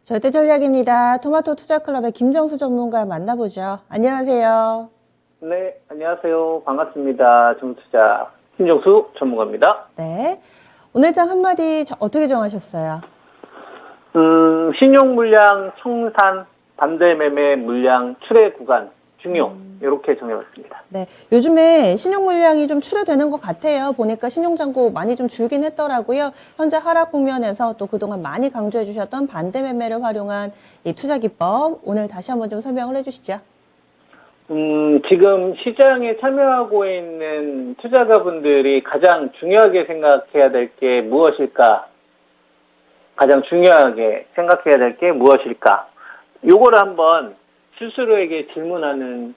절대전략입니다. 토마토 투자클럽의 김정수 전문가 만나보죠. 안녕하세요. 네, 안녕하세요. 반갑습니다. 정투자 김정수 전문가입니다. 네. 오늘 장 한마디 어떻게 정하셨어요? 신용 물량 청산, 반대 매매 물량 출회 구간 중요 이렇게 정해봤습니다. 네. 요즘에 신용 물량이 좀 출회되는 것 같아요. 보니까 신용잔고 많이 좀 줄긴 했더라고요. 현재 하락 국면에서 또 그동안 많이 강조해 주셨던 반대 매매를 활용한 이 투자 기법 오늘 다시 한번 좀 설명을 해주시죠. 지금 시장에 참여하고 있는 투자자분들이 가장 중요하게 생각해야 될 게 무엇일까? 가장 중요하게 생각해야 될 게 무엇일까? 요거를 한번 스스로에게 질문하는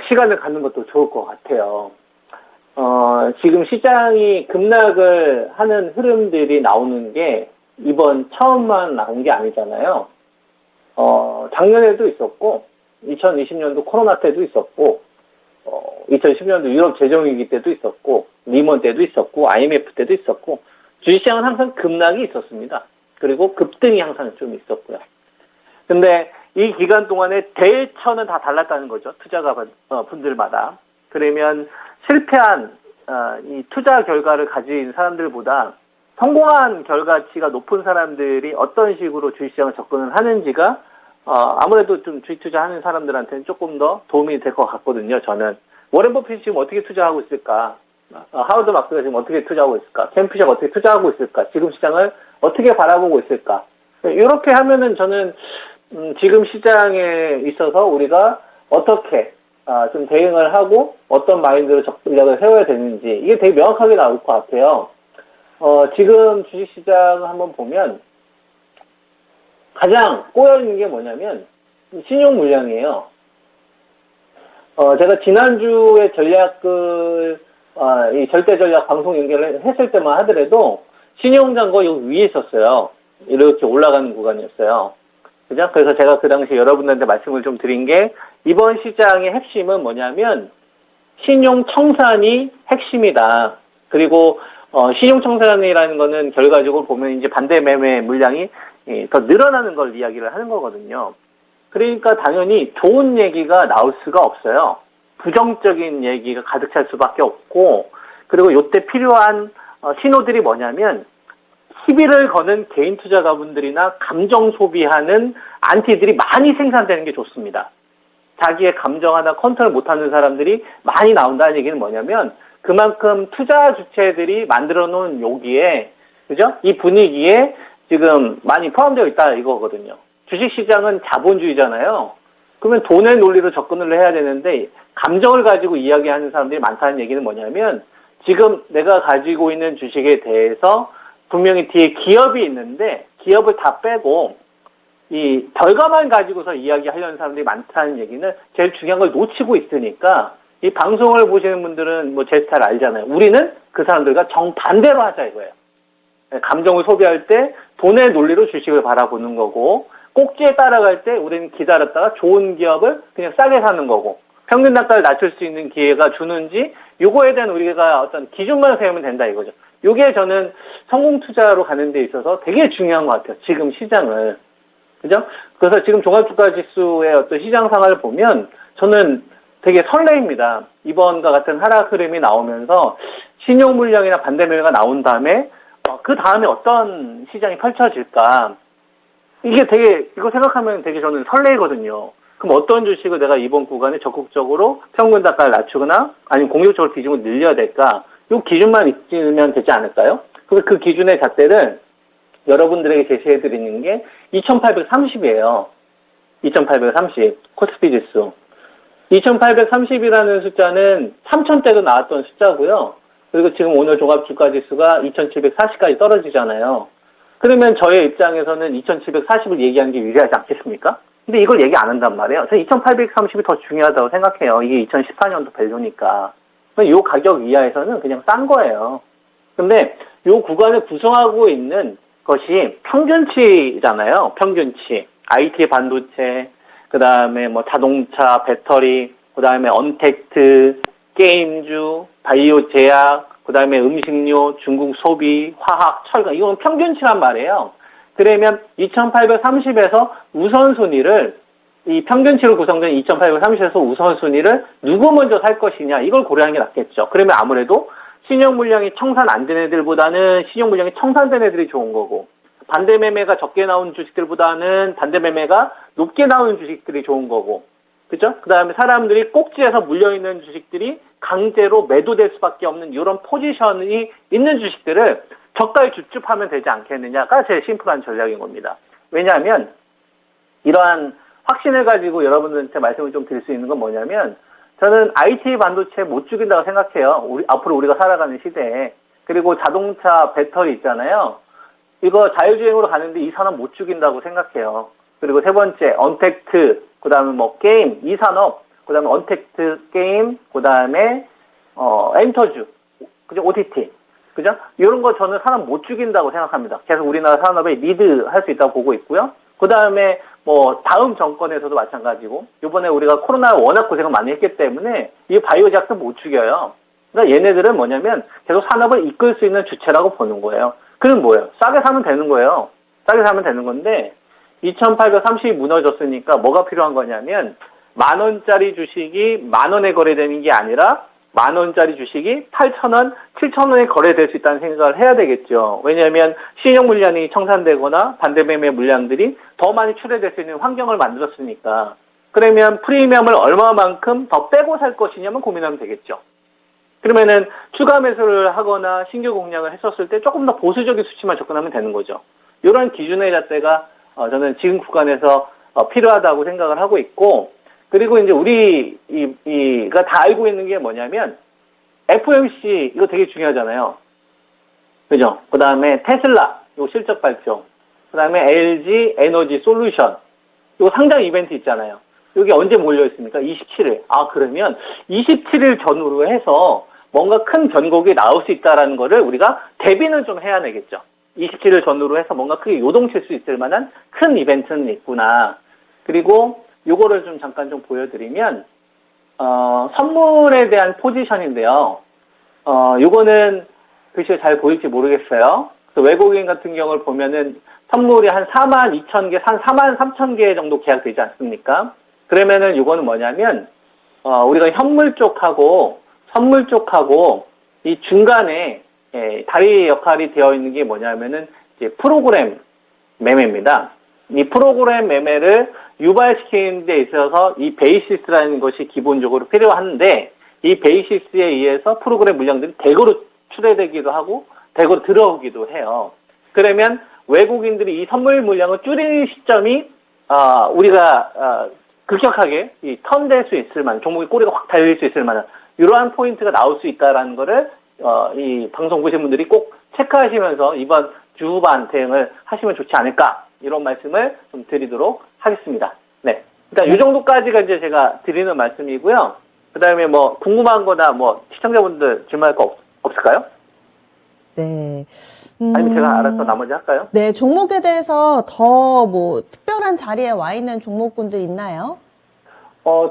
시간을 갖는 것도 좋을 것 같아요. 지금 시장이 급락을 하는 흐름들이 나오는 게 이번 처음만 나온 게 아니잖아요. 작년에도 있었고 2020년도 코로나 때도 있었고 2010년도 유럽 재정위기 때도 있었고 리먼 때도 있었고 IMF 때도 있었고 주식시장은 항상 급락이 있었습니다. 그리고 급등이 항상 좀 있었고요. 근데 이 기간 동안에 대처는 다 달랐다는 거죠. 투자가 분들마다. 그러면 실패한 이 투자 결과를 가진 사람들보다 성공한 결과치가 높은 사람들이 어떤 식으로 주식시장을 접근을 하는지가 아무래도 좀 주식 투자하는 사람들한테는 조금 더 도움이 될 것 같거든요. 저는 워렌 버핏이 지금 어떻게 투자하고 있을까? 하워드 마크가 지금 어떻게 투자하고 있을까? 캠프시가 어떻게 투자하고 있을까? 지금 시장을 어떻게 바라보고 있을까? 이렇게 하면은 저는 지금 시장에 있어서 우리가 어떻게 좀 대응을 하고 어떤 마인드로 전략을 세워야 되는지 이게 되게 명확하게 나올 것 같아요. 지금 주식시장을 한번 보면 가장 꼬여있는 게 뭐냐면 신용 물량이에요. 제가 지난주에 전략을 이 절대 전략 방송 연결을 했을 때만 하더라도 신용잔고 여기 위에 있었어요. 이렇게 올라가는 구간이었어요. 그죠? 그래서 제가 그 당시 여러분들한테 말씀을 좀 드린 게 이번 시장의 핵심은 뭐냐면 신용 청산이 핵심이다. 그리고 신용 청산이라는 거는 결과적으로 보면 이제 반대 매매 물량이 더 늘어나는 걸 이야기를 하는 거거든요. 그러니까 당연히 좋은 얘기가 나올 수가 없어요. 부정적인 얘기가 가득 찰 수밖에 없고, 그리고 이때 필요한 신호들이 뭐냐면 시비를 거는 개인 투자가분들이나 감정 소비하는 안티들이 많이 생산되는 게 좋습니다. 자기의 감정 하나 컨트롤 못하는 사람들이 많이 나온다는 얘기는 뭐냐면 그만큼 투자 주체들이 만들어 놓은 여기에, 그죠? 이 분위기에 지금 많이 포함되어 있다 이거거든요. 주식시장은 자본주의잖아요. 그러면 돈의 논리로 접근을 해야 되는데 감정을 가지고 이야기하는 사람들이 많다는 얘기는 뭐냐면 지금 내가 가지고 있는 주식에 대해서 분명히 뒤에 기업이 있는데 기업을 다 빼고 이 결과만 가지고서 이야기하려는 사람들이 많다는 얘기는 제일 중요한 걸 놓치고 있으니까 이 방송을 보시는 분들은 뭐 제 스타일 알잖아요. 우리는 그 사람들과 정반대로 하자 이거예요. 감정을 소비할 때 돈의 논리로 주식을 바라보는 거고 꼭지에 따라갈 때 우리는 기다렸다가 좋은 기업을 그냥 싸게 사는 거고 평균 단가를 낮출 수 있는 기회가 주는지 요거에 대한 우리가 어떤 기준만 세우면 된다 이거죠. 요게 저는 성공 투자로 가는 데 있어서 되게 중요한 것 같아요. 지금 시장을. 그죠? 그래서 지금 종합주가지수의 어떤 시장 상황을 보면 저는 되게 설레입니다. 이번과 같은 하락 흐름이 나오면서 신용 물량이나 반대 매매가 나온 다음에 그 다음에 어떤 시장이 펼쳐질까? 이게 되게 이거 생각하면 되게 저는 설레거든요. 그럼 어떤 주식을 내가 이번 구간에 적극적으로 평균 단가를 낮추거나 아니면 공격적으로 비중을 늘려야 될까? 이 기준만 있으면 되지 않을까요? 그래서 그 기준의 잣대를 여러분들에게 제시해드리는 게 2830이에요. 2830 코스피 지수. 2830이라는 숫자는 3000대도 나왔던 숫자고요. 그리고 지금 오늘 종합주가지수가 2740까지 떨어지잖아요. 그러면 저의 입장에서는 2740을 얘기하는 게 유리하지 않겠습니까? 근데 이걸 얘기 안 한단 말이에요. 그래서 2830이 더 중요하다고 생각해요. 이게 2014년도 밸류니까. 이 가격 이하에서는 그냥 싼 거예요. 근데 이 구간을 구성하고 있는 것이 평균치잖아요. 평균치. IT 반도체, 그 다음에 뭐 자동차, 배터리, 그 다음에 언택트, 게임주, 바이오 제약, 그 다음에 음식료, 중국 소비, 화학, 철강. 이건 평균치란 말이에요. 그러면 2830에서 우선순위를 이 평균치로 구성된 2830에서 우선순위를 누구 먼저 살 것이냐 이걸 고려하는 게 낫겠죠. 그러면 아무래도 신용 물량이 청산 안 된 애들보다는 신용 물량이 청산된 애들이 좋은 거고 반대 매매가 적게 나온 주식들보다는 반대 매매가 높게 나오는 주식들이 좋은 거고 그죠? 그 다음에 사람들이 꼭지에서 물려있는 주식들이 강제로 매도될 수밖에 없는 이런 포지션이 있는 주식들을 저가에 줍줍하면 되지 않겠느냐가 제 심플한 전략인 겁니다. 왜냐하면 이러한 확신을 가지고 여러분들한테 말씀을 좀 드릴 수 있는 건 뭐냐면 저는 IT 반도체 못 죽인다고 생각해요. 앞으로 우리가 살아가는 시대에. 그리고 자동차 배터리 있잖아요. 이거 자율주행으로 가는데 이 산업 못 죽인다고 생각해요. 그리고 세 번째, 언택트, 그 다음에 뭐 게임, 이 산업, 그 다음에 언택트 게임, 그 다음에, 엔터주, 그죠? OTT. 그죠? 이런 거 저는 산업 못 죽인다고 생각합니다. 계속 우리나라 산업에 리드할 수 있다고 보고 있고요. 그 다음에 뭐 다음 정권에서도 마찬가지고 이번에 우리가 코로나 워낙 고생을 많이 했기 때문에 이 바이오 제약도 못 죽여요. 그러니까 얘네들은 뭐냐면 계속 산업을 이끌 수 있는 주체라고 보는 거예요. 그럼 뭐예요? 싸게 사면 되는 거예요. 싸게 사면 되는 건데 2830이 무너졌으니까 뭐가 필요한 거냐면 10,000원짜리 주식이 10,000원에 거래되는 게 아니라 10,000원짜리 주식이 8,000원, 7,000원에 거래될 수 있다는 생각을 해야 되겠죠. 왜냐하면 신용 물량이 청산되거나 반대 매매 물량들이 더 많이 출회될 수 있는 환경을 만들었으니까. 그러면 프리미엄을 얼마만큼 더 빼고 살 것이냐면 고민하면 되겠죠. 그러면은 추가 매수를 하거나 신규 공략을 했었을 때 조금 더 보수적인 수치만 접근하면 되는 거죠. 이런 기준의 잣대가 저는 지금 구간에서 필요하다고 생각을 하고 있고, 그리고 이제 우리가 다 알고 있는 게 뭐냐면 FOMC 이거 되게 중요하잖아요. 그죠? 그 다음에 테슬라 요 실적 발표, 그 다음에 LG 에너지 솔루션 요 상장 이벤트 있잖아요. 여기 언제 몰려 있습니까? 27일. 아, 그러면 27일 전후로 해서 뭔가 큰 변곡이 나올 수 있다라는 거를 우리가 대비는 좀 해야 되겠죠. 27일 전후로 해서 뭔가 크게 요동칠 수 있을 만한 큰 이벤트는 있구나. 그리고 요거를 좀 잠깐 좀 보여드리면, 선물에 대한 포지션인데요. 요거는 글쎄 잘 보일지 모르겠어요. 그래서 외국인 같은 경우를 보면은 선물이 한 42,000개, 한 43,000개 정도 계약되지 않습니까? 그러면은 요거는 뭐냐면, 우리가 현물 쪽하고 선물 쪽하고 이 중간에 다리 역할이 되어 있는 게 뭐냐면은 이제 프로그램 매매입니다. 이 프로그램 매매를 유발시키는 데 있어서 이 베이시스라는 것이 기본적으로 필요한데 이 베이시스에 의해서 프로그램 물량들이 대거로 출회되기도 하고 대거로 들어오기도 해요. 그러면 외국인들이 이 선물 물량을 줄이는 시점이 우리가 급격하게 턴될 수 있을 만한 종목의 꼬리가 확 달릴 수 있을 만한 이러한 포인트가 나올 수 있다라는 거를 이 방송 보신 분들이 꼭 체크하시면서 이번 주후반 대응을 하시면 좋지 않을까 이런 말씀을 좀 드리도록 하겠습니다. 네, 일단 이 정도까지가 이제 제가 드리는 말씀이고요. 그 다음에 뭐 궁금한 거나 뭐 시청자분들 질문할 거 없을까요? 네. 아니면 제가 알아서 나머지 할까요? 네, 종목에 대해서 더 뭐 특별한 자리에 와 있는 종목군들 있나요?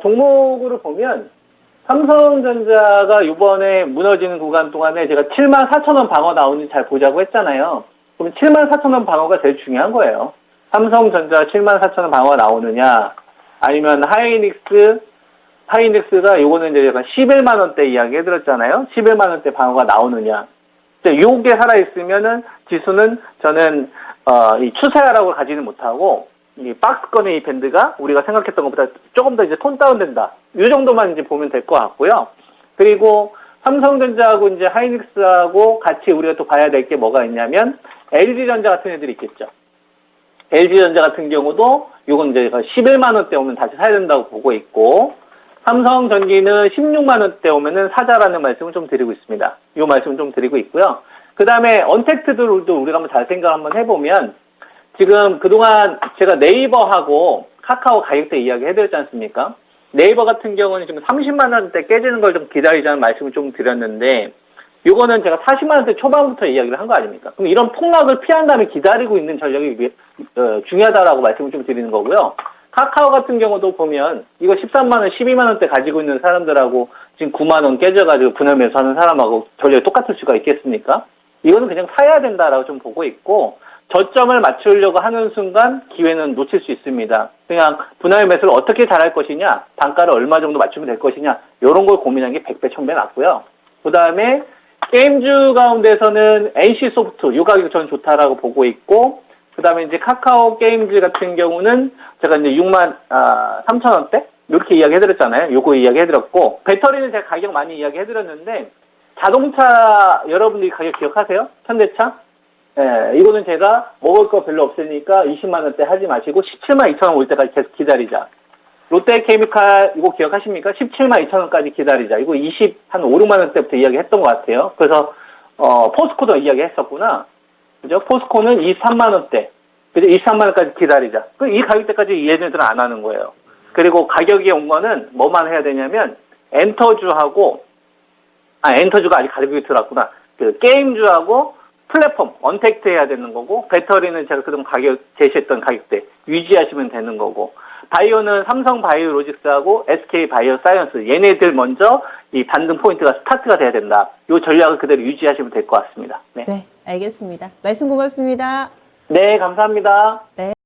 종목으로 보면 삼성전자가 이번에 무너지는 구간 동안에 제가 74,000원 방어 나오는지 잘 보자고 했잖아요. 그럼 74,000원 방어가 제일 중요한 거예요. 삼성전자 74,000원 방어가 나오느냐, 아니면 하이닉스가 요거는 이제 약간 11만원대 이야기 해드렸잖아요. 11만원대 방어가 나오느냐. 요게 살아있으면은 지수는 저는, 이 추세하라고 가지는 못하고, 이 박스권의 이 밴드가 우리가 생각했던 것보다 조금 더 이제 톤 다운된다. 이 정도만 이제 보면 될 것 같고요. 그리고 삼성전자하고 이제 하이닉스하고 같이 우리가 또 봐야 될 게 뭐가 있냐면 LG전자 같은 애들이 있겠죠. LG전자 같은 경우도 요건 이제 11만원대 오면 다시 사야 된다고 보고 있고, 삼성전기는 16만원대 오면은 사자라는 말씀을 좀 드리고 있습니다. 이 말씀을 좀 드리고 있고요. 그 다음에 언택트들도 우리가 한번 잘 생각 한번 해보면 지금 그동안 제가 네이버하고 카카오 가격대 이야기 해드렸지 않습니까? 네이버 같은 경우는 지금 30만원대 깨지는 걸 좀 기다리자는 말씀을 좀 드렸는데, 요거는 제가 40만원대 초반부터 이야기를 한 거 아닙니까? 그럼 이런 폭락을 피한 다음에 기다리고 있는 전략이 중요하다라고 말씀을 좀 드리는 거고요. 카카오 같은 경우도 보면 이거 13만원, 12만원대 가지고 있는 사람들하고 지금 9만원 깨져가지고 분할매수 하는 사람하고 전략이 똑같을 수가 있겠습니까? 이거는 그냥 사야 된다라고 좀 보고 있고, 저점을 맞추려고 하는 순간 기회는 놓칠 수 있습니다. 그냥 분할 매수를 어떻게 잘할 것이냐, 단가를 얼마 정도 맞추면 될 것이냐, 이런 걸 고민하는 게 100배, 1000배 낫고요. 그 다음에 게임주 가운데서는 NC소프트, 이 가격 저는 좋다라고 보고 있고, 그 다음에 이제 카카오 게임즈 같은 경우는 제가 이제 63,000원대? 이렇게 이야기 해드렸잖아요. 요거 이야기 해드렸고, 배터리는 제가 가격 많이 이야기 해드렸는데, 자동차 여러분들이 가격 기억하세요? 현대차? 예, 이거는 제가 먹을 거 별로 없으니까 20만원대 하지 마시고 17만 2천원 올 때까지 계속 기다리자. 롯데케미칼 이거 기억하십니까? 17만 2천원까지 기다리자. 이거 한 5, 6만원대부터 이야기 했던 것 같아요. 그래서 포스코도 이야기 했었구나. 그죠? 포스코는 23만원대. 그죠? 23만원까지 기다리자. 이 가격대까지 얘네들은 안 하는 거예요. 그리고 가격이 온 거는 뭐만 해야 되냐면 엔터주가 아직 가격이 들어왔구나. 그 게임주하고 플랫폼, 언택트 해야 되는 거고, 배터리는 제가 그동안 제시했던 가격대 유지하시면 되는 거고, 바이오는 삼성 바이오로직스하고 SK 바이오사이언스, 얘네들 먼저 이 반등 포인트가 스타트가 돼야 된다. 이 전략을 그대로 유지하시면 될 것 같습니다. 네. 네, 알겠습니다. 말씀 고맙습니다. 네, 감사합니다. 네.